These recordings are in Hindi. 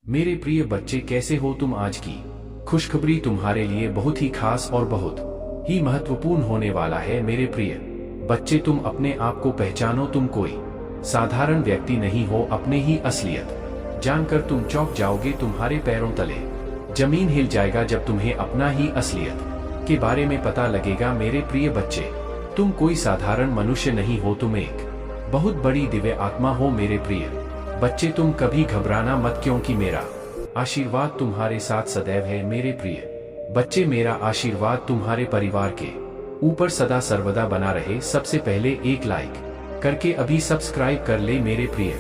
मेरे प्रिय बच्चे, कैसे हो तुम? आज की खुशखबरी तुम्हारे लिए बहुत ही खास और बहुत ही महत्वपूर्ण होने वाला है। मेरे प्रिय बच्चे, तुम अपने आप को पहचानो। तुम कोई साधारण व्यक्ति नहीं हो। अपने ही असलियत जानकर तुम चौंक जाओगे। तुम्हारे पैरों तले जमीन हिल जाएगा जब तुम्हें अपना ही असलियत के बारे में पता लगेगा। मेरे प्रिय बच्चे, तुम कोई साधारण मनुष्य नहीं हो, तुम एक बहुत बड़ी दिव्य आत्मा हो। मेरे प्रिय बच्चे, तुम कभी घबराना मत, क्योंकि मेरा आशीर्वाद तुम्हारे साथ सदैव है। मेरे प्रिय बच्चे, मेरा आशीर्वाद तुम्हारे परिवार के ऊपर सदा सर्वदा बना रहे। सबसे पहले एक लाइक करके अभी सब्सक्राइब कर ले। मेरे प्रिय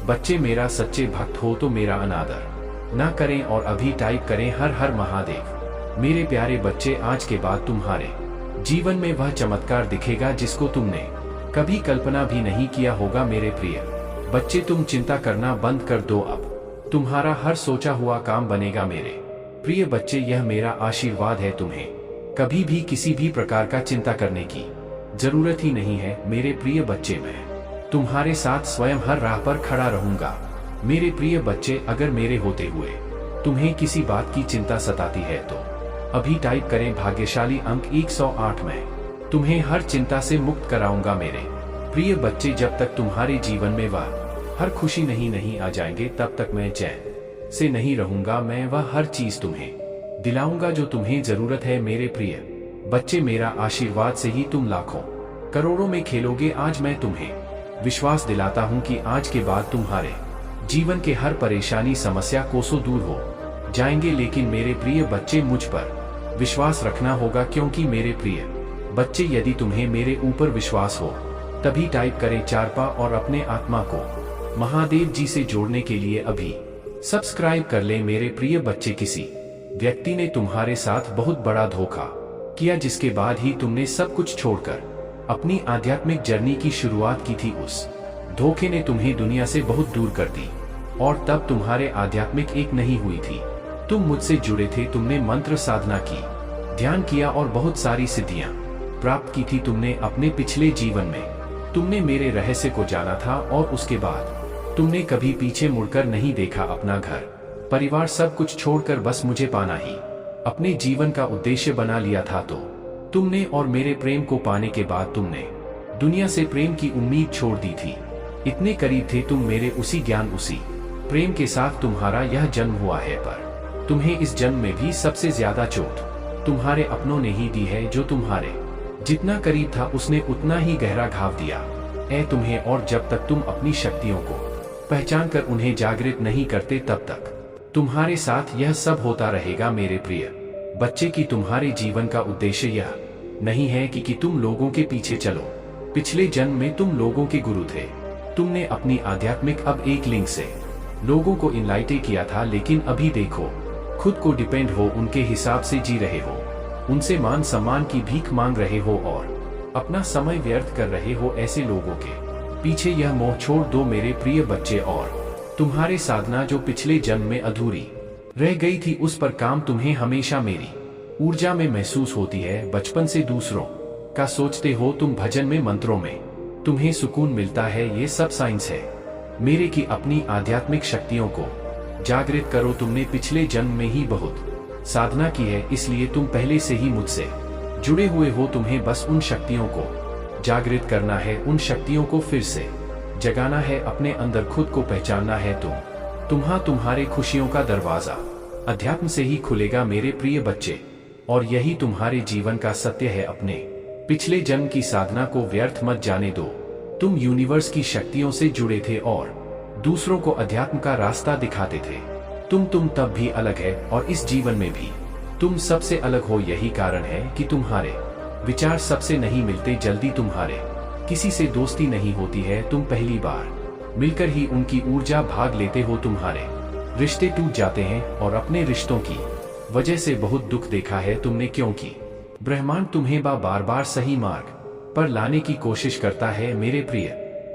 बच्चे, मेरा सच्चे भक्त हो तो मेरा अनादर ना करें और अभी टाइप करें हर हर महादेव। मेरे प्यारे बच्चे, आज के बाद तुम्हारे जीवन में वह चमत्कार दिखेगा जिसको तुमने कभी कल्पना भी नहीं किया होगा। मेरे प्रिय बच्चे, तुम चिंता करना बंद कर दो। अब तुम्हारा हर सोचा हुआ काम बनेगा। मेरे प्रिय बच्चे, यह मेरा आशीर्वाद है। तुम्हें कभी भी किसी भी प्रकार का चिंता करने की जरूरत ही नहीं है। मेरे प्रिय बच्चे, मैं तुम्हारे साथ स्वयं हर राह पर खड़ा रहूंगा। मेरे प्रिय बच्चे, अगर मेरे होते हुए तुम्हें किसी बात की चिंता सताती है तो अभी टाइप करें भाग्यशाली अंक 108। में तुम्हें हर चिंता से मुक्त कराऊंगा। मेरे प्रिय बच्चे, जब तक तुम्हारे जीवन में वह हर खुशी नहीं आ जाएंगे, तब तक मैं चैन से नहीं रहूंगा। मैं वह हर चीज तुम्हें दिलाऊंगा जो तुम्हें जरूरत है। मेरे प्रिय बच्चे, मेरा आशीर्वाद से ही तुम लाखों करोड़ों में खेलोगे। आज मैं तुम्हें विश्वास दिलाता हूं कि आज के बाद तुम्हारे जीवन के हर परेशानी समस्या कोसों दूर हो जाएंगे। लेकिन मेरे प्रिय बच्चे, मुझ पर विश्वास रखना होगा, क्योंकि मेरे प्रिय बच्चे, यदि तुम्हें मेरे ऊपर विश्वास हो तभी टाइप करें चारपा और अपने आत्मा को महादेव जी से जोड़ने के लिए अभी सब्सक्राइब कर ले। मेरे प्रिय बच्चे, किसी व्यक्ति ने तुम्हारे साथ बहुत बड़ा धोखा किया, जिसके बाद ही तुमने सब कुछ छोड़कर अपनी आध्यात्मिक जर्नी की शुरुआत की थी। उस धोखे ने तुम्हें दुनिया से बहुत दूर कर दी और तब तुम्हारे आध्यात्मिक एक नहीं हुई थी। तुम मुझसे जुड़े थे, तुमने मंत्र साधना की, ध्यान किया और बहुत सारी सिद्धियां प्राप्त की थी। तुमने अपने पिछले जीवन में तुमने मेरे रहस्य को जाना था और उसके बाद तुमने कभी पीछे मुड़कर नहीं देखा। अपना घर परिवार सब कुछ छोड़कर बस मुझे पाना ही अपने जीवन का उद्देश्य बना लिया था। तो तुमने और मेरे प्रेम को पाने के बाद तुमने दुनिया से प्रेम की उम्मीद छोड़ दी थी। इतने करीब थे तुम मेरे, उसी ज्ञान उसी प्रेम के साथ तुम्हारा यह जन्म हुआ है। पर तुम्हें इस जन्म में भी सबसे ज्यादा चोट तुम्हारे अपनों ने ही दी है। जो तुम्हारे जितना करीब था उसने उतना ही गहरा घाव दिया है तुम्हें। और जब तक तुम अपनी शक्तियों को पहचान कर उन्हें जागृत नहीं करते, तब तक तुम्हारे साथ यह सब होता रहेगा। मेरे प्रिय बच्चे, की तुम्हारे जीवन का उद्देश्य यह नहीं है कि तुम लोगों के पीछे चलो। पिछले जन्म में तुम लोगों के गुरु थे। तुमने अपनी आध्यात्मिक अब एक लिंक से लोगों को इनलाइट किया था, लेकिन अभी देखो खुद को डिपेंड हो, उनके हिसाब से जी रहे हो, उनसे मान सम्मान की भीख मांग रहे हो और अपना समय व्यर्थ कर रहे हो। ऐसे लोगों के पीछे यह मोह छोड़ दो मेरे प्रिय बच्चे, और तुम्हारे साधना जो पिछले जन्म में अधूरी रह गई थी, उस पर काम तुम्हें हमेशा मेरी ऊर्जा में महसूस होती है। बचपन से दूसरों का सोचते हो तुम, भजन में मंत्रों में तुम्हें सुकून मिलता है। ये सब साइंस है मेरे की अपनी आध्यात्मिक शक्तियों को जागृत करो। तुमने पिछले जन्म में ही बहुत साधना की है, इसलिए तुम पहले से ही मुझसे जुड़े हुए हो। तुम्हें बस उन शक्तियों को जागृत करना है, उन शक्तियों को फिर से जगाना है, अपने अंदर खुद को पहचानना है। तुम्हारे खुशियों का दरवाजा अध्यात्म से ही खुलेगा मेरे प्रिय बच्चे, और यही तुम्हारे जीवन का सत्य है। अपने पिछले जन्म की साधना को व्यर्थ मत जाने दो। तुम यूनिवर्स की शक्तियों से जुड़े थे और दूसरों को अध्यात्म का रास्ता दिखाते थे। तुम तब भी अलग है और इस जीवन में भी तुम सबसे अलग हो। यही कारण है कि तुम्हारे विचार सबसे नहीं मिलते, जल्दी तुम्हारे किसी से दोस्ती नहीं होती है। तुम पहली बार मिलकर ही उनकी ऊर्जा भाग लेते हो, तुम्हारे रिश्ते टूट जाते हैं और अपने रिश्तों की वजह से बहुत दुख देखा है तुमने, क्योंकि ब्रह्मांड तुम्हें बार बार सही मार्ग पर लाने की कोशिश करता है। मेरे प्रिय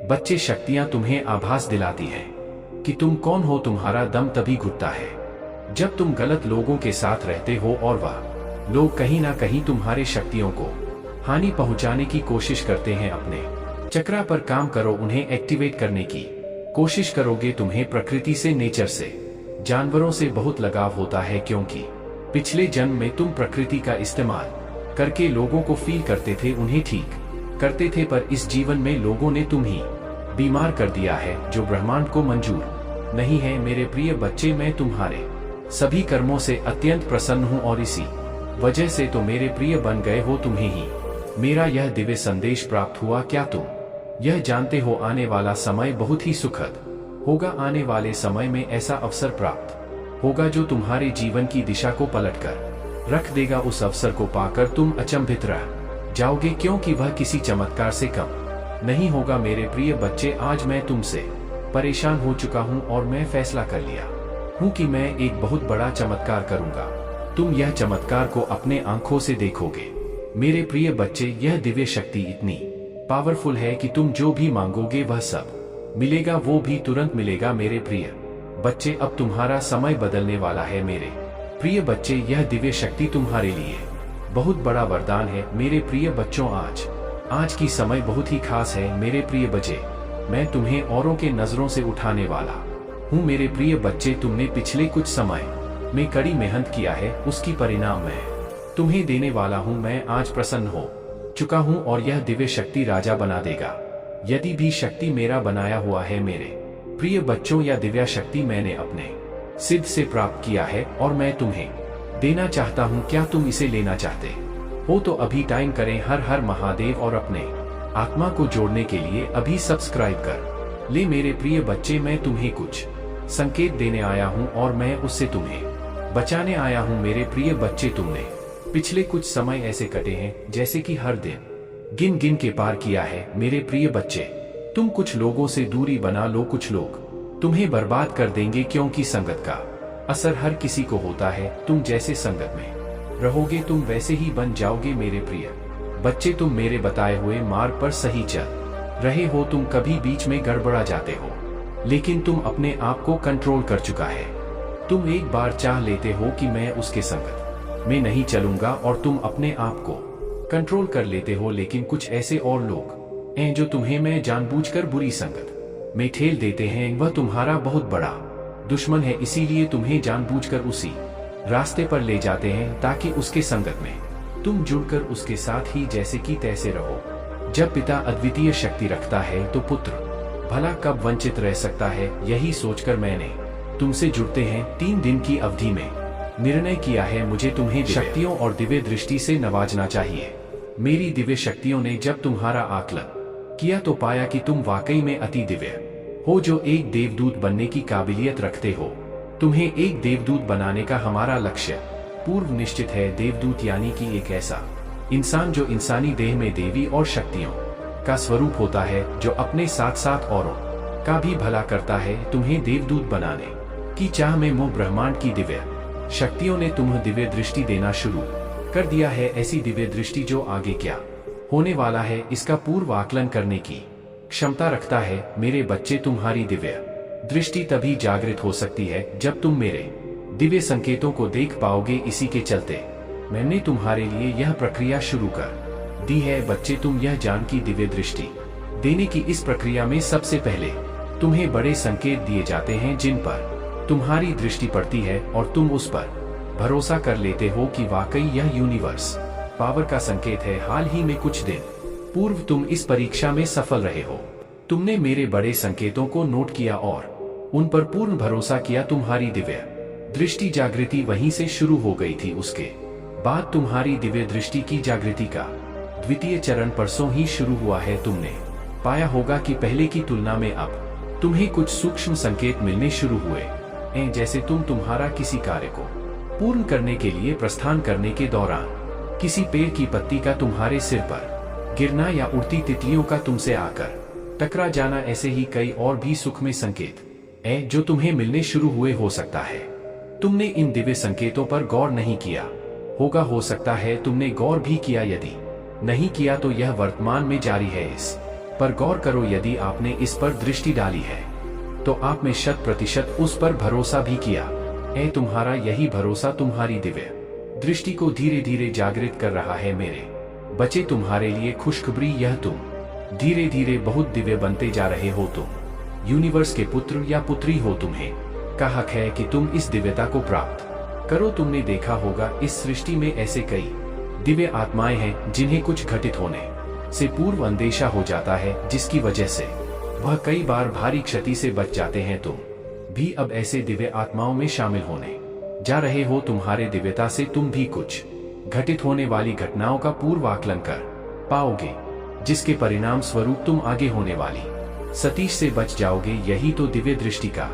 बच्चे, शक्तियां तुम्हें आभास दिलाती हैं कि तुम कौन हो। तुम्हारा दम तभी घुटता है जब तुम गलत लोगों के साथ रहते हो और वह लोग कहीं ना कहीं तुम्हारे शक्तियों को हानि पहुंचाने की कोशिश करते हैं। अपने चक्रा पर काम करो, उन्हें एक्टिवेट करने की कोशिश करोगे। तुम्हें प्रकृति से, नेचर से जानवरों से बहुत लगाव होता है, क्योंकि पिछले जन्म में तुम प्रकृति का इस्तेमाल करके लोगों को फील करते थे, उन्हें ठीक करते थे, पर इस जीवन में लोगों ने तुम्हें बीमार कर दिया है, जो ब्रह्मांड को मंजूर नहीं है। मेरे प्रिय बच्चे, मैं तुम्हारे सभी कर्मों से अत्यंत प्रसन्न हूँ और इसी वजह से तो मेरे प्रिय बन गए हो। तुम्हें ही मेरा यह दिव्य संदेश प्राप्त हुआ। क्या तुम यह जानते हो, आने वाला समय बहुत ही सुखद होगा। आने वाले समय में ऐसा अवसर प्राप्त होगा जो तुम्हारे जीवन की दिशा को पलटकर रख देगा। उस अवसर को पाकर तुम अचंभित रह जाओगे, क्योंकि वह किसी चमत्कार से कम नहीं होगा। मेरे प्रिय बच्चे, आज मैं तुमसे परेशान हो चुका हूँ और मैं फैसला कर लिया हूँ कि मैं एक बहुत बड़ा चमत्कार करूँगा। तुम यह चमत्कार को अपने आंखों से देखोगे। मेरे प्रिय बच्चे, यह दिव्य शक्ति इतनी पावरफुल है कि तुम जो भी मांगोगे वह सब मिलेगा, वो भी तुरंत मिलेगा। मेरे प्रिय बच्चे, अब तुम्हारा समय बदलने वाला है। मेरे प्रिय बच्चे, यह दिव्य शक्ति तुम्हारे लिए बहुत बड़ा वरदान है। मेरे प्रिय बच्चों, आज की समय बहुत ही खास है। मेरे प्रिय बच्चे, मैं तुम्हें औरों के नजरों से उठाने वाला हूँ। मेरे प्रिय बच्चे, तुमने पिछले कुछ समय में कड़ी मेहनत किया है, उसकी परिणाम मैं तुम्हें देने वाला हूँ। मैं आज प्रसन्न हो चुका हूँ और यह दिव्य शक्ति राजा बना देगा। यदि भी शक्ति मेरा बनाया हुआ है मेरे प्रिय बच्चों, या दिव्या शक्ति मैंने अपने सिद्ध से प्राप्त किया है और मैं तुम्हें देना चाहता हूँ। क्या तुम इसे लेना चाहते हो तो अभी टाइम करें। हर हर महादेव, और अपने आत्मा को जोड़ने के लिए अभी सब्सक्राइब कर ले। मेरे प्रिय बच्चे, मैं तुम्हें कुछ संकेत देने आया हूँ और मैं उससे तुम्हें बचाने आया हूँ। मेरे प्रिय बच्चे, तुमने पिछले कुछ समय ऐसे कटे हैं जैसे कि हर दिन गिन गिन के पार किया है। मेरे प्रिय बच्चे, तुम कुछ लोगों से दूरी बना लो, कुछ लोग तुम्हें बर्बाद कर देंगे, क्योंकि संगत का असर हर किसी को होता है। तुम जैसे संगत में रहोगे तुम वैसे ही बन जाओगे। मेरे प्रिय बच्चे, तुम मेरे बताए हुए मार्ग पर सही चल रहे हो। तुम कभी बीच में गड़बड़ा जाते हो, लेकिन तुम अपने आप को कंट्रोल कर चुका है। तुम एक बार चाह लेते हो कि मैं उसके संगत में नहीं चलूंगा और तुम अपने आप को कंट्रोल कर लेते हो, लेकिन कुछ ऐसे और लोग हैं जो तुम्हें मैं जानबूझकर बुरी संगत में ठेल देते हैं। वह तुम्हारा बहुत बड़ा दुश्मन है, इसीलिए तुम्हें जानबूझकर उसी रास्ते पर ले जाते हैं ताकि उसके संगत में तुम जुड़कर उसके साथ ही जैसे कि तैसे रहो। जब पिता अद्वितीय शक्ति रखता है तो पुत्र भला कब वंचित रह सकता है। यही सोचकर मैंने तुमसे जुड़ते हैं 3 दिन की अवधि में निर्णय किया है। मुझे तुम्हें शक्तियों और दिव्य दृष्टि से नवाजना चाहिए। मेरी दिव्य शक्तियों ने जब तुम्हारा आकलन किया तो पाया कि तुम वाकई में अति दिव्य हो, जो एक देवदूत बनने की काबिलियत रखते हो। तुम्हें एक देवदूत बनाने का हमारा लक्ष्य पूर्व निश्चित है। देवदूत यानी कि एक ऐसा इंसान जो इंसानी देह में देवी और शक्तियों का स्वरूप होता है, जो अपने साथ साथ औरों का भी भला करता है। तुम्हें देवदूत बनाने की चाह में मोह ब्रह्मांड की दिव्य शक्तियों ने तुम्हें दिव्य दृष्टि देना शुरू कर दिया है। ऐसी दिव्य दृष्टि जो आगे क्या होने वाला है इसका पूर्व आकलन करने की क्षमता रखता है। मेरे बच्चे, तुम्हारी दिव्य दृष्टि तभी जागृत हो सकती है जब तुम मेरे दिव्य संकेतों को देख पाओगे। इसी के चलते मैंने तुम्हारे लिए यह प्रक्रिया शुरू कर दी है। बच्चे, तुम यह जान की दिव्य दृष्टि देने की इस प्रक्रिया में सबसे पहले तुम्हें बड़े संकेत दिए जाते हैं जिन पर तुम्हारी दृष्टि पड़ती है और तुम उस पर भरोसा कर लेते हो कि वाकई यह यूनिवर्स पावर का संकेत है। हाल ही में कुछ दिन पूर्व तुम इस परीक्षा में सफल रहे हो। तुमने मेरे बड़े संकेतों को नोट किया और उन पर पूर्ण भरोसा किया। तुम्हारी दिव्य दृष्टि जागृति वहीं से शुरू हो गई थी। उसके बाद तुम्हारी दिव्य दृष्टि की जागृति का द्वितीय चरण परसों ही शुरू हुआ है। तुमने पाया होगा कि पहले की तुलना में अब तुम्हें कुछ सूक्ष्म संकेत मिलने शुरू हुए हैं, जैसे तुम तुम्हारा किसी कार्य को पूर्ण करने के लिए प्रस्थान करने के दौरान किसी पेड़ की पत्ती का तुम्हारे सिर पर गिरना या उड़ती तितलियों का तुमसे आकर टकरा जाना। ऐसे ही कई और भी सुखमय संकेत हैं जो तुम्हें मिलने शुरू हुए। हो सकता है तुमने इन दिव्य संकेतों पर गौर नहीं किया होगा, हो सकता है तुमने गौर भी किया। यदि नहीं किया तो यह वर्तमान में जारी है, इस पर गौर करो। यदि आपने इस पर दृष्टि डाली है तो आप में 100% उस पर भरोसा भी किया है। तुम्हारा यही भरोसा तुम्हारी दिव्य दृष्टि को धीरे धीरे जागृत कर रहा है। मेरे बच्चे, तुम्हारे लिए खुशखबरी यह, तुम धीरे धीरे बहुत दिव्य बनते जा रहे हो। तुम यूनिवर्स के पुत्र या पुत्री हो। तुम्हें का हक है कि तुम इस दिव्यता को प्राप्त करो। तुमने देखा होगा इस सृष्टि में ऐसे कई दिव्य आत्माएं हैं जिन्हें कुछ घटित होने से पूर्व अंदेशा हो जाता है, जिसकी वजह से वह कई बार भारी क्षति से बच जाते हैं। तुम भी अब ऐसे दिव्य आत्माओं में शामिल होने जा रहे हो। तुम्हारे दिव्यता से तुम भी कुछ घटित होने वाली घटनाओं का पूर्व आकलन कर पाओगे, जिसके परिणाम स्वरूप तुम आगे होने वाली सतीश से बच जाओगे। यही तो दिव्य दृष्टि का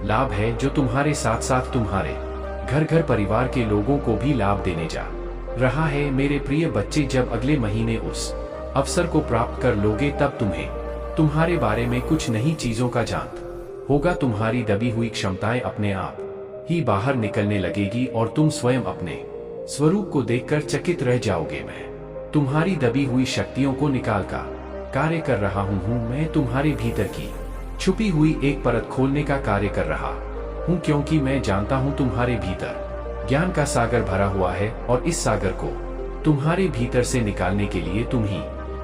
लाभ है, जो तुम्हारे साथ साथ तुम्हारे घर घर परिवार के लोगों को भी लाभ देने जा रहा है। मेरे प्रिय बच्चे, जब अगले महीने उस अवसर को प्राप्त कर लोगे, तब तुम्हें तुम्हारे बारे में कुछ नई चीजों का ज्ञान होगा। तुम्हारी दबी हुई क्षमताएं अपने आप ही बाहर निकलने लगेगी और तुम स्वयं अपने स्वरूप को देखकर चकित रह जाओगे। मैं तुम्हारी दबी हुई शक्तियों को निकाल का कार्य कर रहा हूँ। मैं तुम्हारे भीतर की छुपी हुई एक परत खोलने का कार्य कर रहा हूँ, क्योंकि मैं जानता हूँ तुम्हारे भीतर ज्ञान का सागर भरा हुआ है और इस सागर को तुम्हारे भीतर से निकालने के लिए तुम ही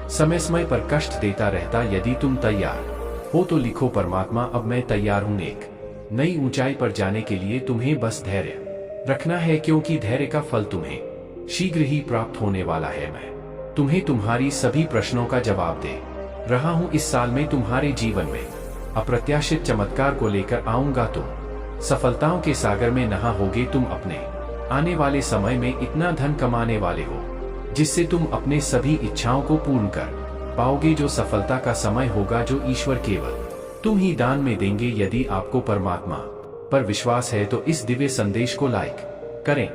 समय समय पर कष्ट देता रहता। यदि तुम तैयार हो तो लिखो, परमात्मा अब मैं तैयार हूँ। एक नई ऊंचाई पर जाने के लिए तुम्हें बस धैर्य रखना है, क्योंकि धैर्य का फल तुम्हें शीघ्र ही प्राप्त होने वाला है। मैं तुम्हें तुम्हारी सभी प्रश्नों का जवाब दे रहा हूँ। इस साल में तुम्हारे जीवन में अप्रत्याशित चमत्कार को लेकर आऊंगा। तुम सफलताओं के सागर में नहाओगे। तुम अपने आने वाले समय में इतना धन कमाने वाले हो जिससे तुम अपने सभी इच्छाओं को पूर्ण कर पाओगे। जो सफलता का समय होगा जो ईश्वर केवल तुम ही दान में देंगे। यदि आपको परमात्मा पर विश्वास है तो इस दिव्य संदेश को लाइक करें।